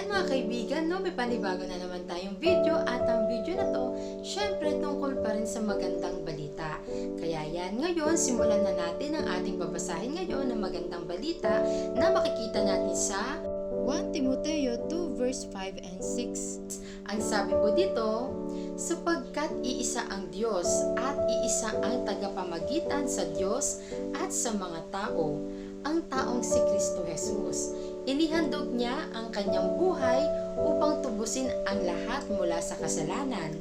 Ayan mga kaibigan, no, may panibago na naman tayong video at ang video na to, syempre tungkol pa rin sa magandang balita. Kaya yan, ngayon simulan na natin ang ating babasahin ngayon ng magandang balita na makikita natin sa 1 Timoteo 2 verse 5 and 6. Ang sabi po dito, sapagkat iisa ang Diyos at iisa ang tagapamagitan sa Diyos at sa mga tao, ang taong si Kristo Jesus. Inihandog niya ang kanyang buhay upang tubusin ang lahat mula sa kasalanan.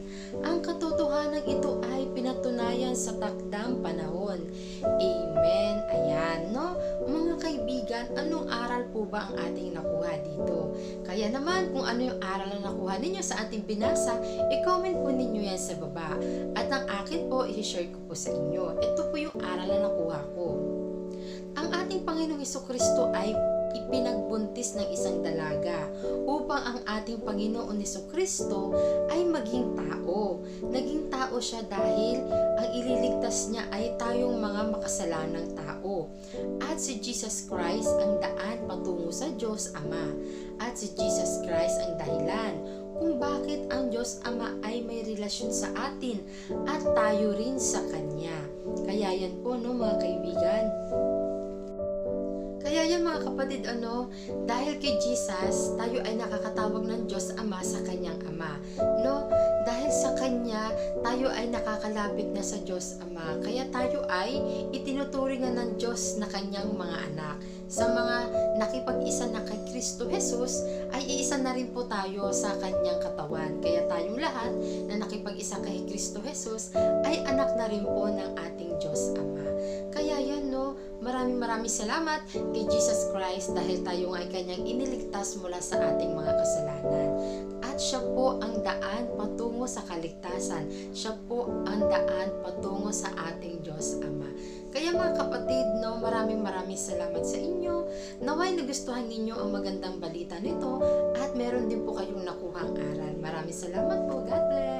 Ang katotohanan ito ay pinatunayan sa takdang panahon. Amen. Ayan, no? Mga kaibigan, anong aral po ba ang ating nakuha dito? Kaya naman, kung ano yung aral na nakuha ninyo sa ating binasa, i-comment po ninyo yan sa baba. At ang akin po, i-share ko po sa inyo. Ito po yung aral na nakuha ko. Ang ating Panginoong Hesukristo ay ipinagbuntis ng isang dalaga upang ang ating Panginoon Hesukristo ay maging tao. Naging tao siya dahil ang ililigtas niya ay tayong mga makasalanang tao. At si Jesus Christ ang daan patungo sa Diyos Ama. At si Jesus Christ ang dahilan kung bakit ang Diyos Ama ay may relasyon sa atin at tayo rin sa Kanya. Kaya yan po, no, mga kaibigan. Kaya yan mga kapatid, dahil kay Jesus, tayo ay nakakatawag ng Diyos Ama sa Kanyang Ama. No? Dahil sa Kanya, tayo ay nakakalapit na sa Diyos Ama. Kaya tayo ay itinuturingan ng Diyos na Kanyang mga anak. Sa mga nakipag-isa na kay Kristo Jesus, ay iisa na rin po tayo sa Kanyang katawan. Kaya tayong lahat na nakipag-isa kay Kristo Jesus, ay anak na rin po ng ating Diyos Ama. Kaya yan, no, maraming salamat kay Jesus Christ dahil tayo ay Kanyang iniligtas mula sa ating mga kasalanan. At siya po ang daan patungo sa kaligtasan. Siya po ang daan patungo sa ating Diyos Ama. Kaya mga kapatid, no, maraming salamat sa inyo. Naway nagustuhan ninyo ang magandang balita nito at meron din po kayong nakuhang aral. Maraming salamat po. God bless!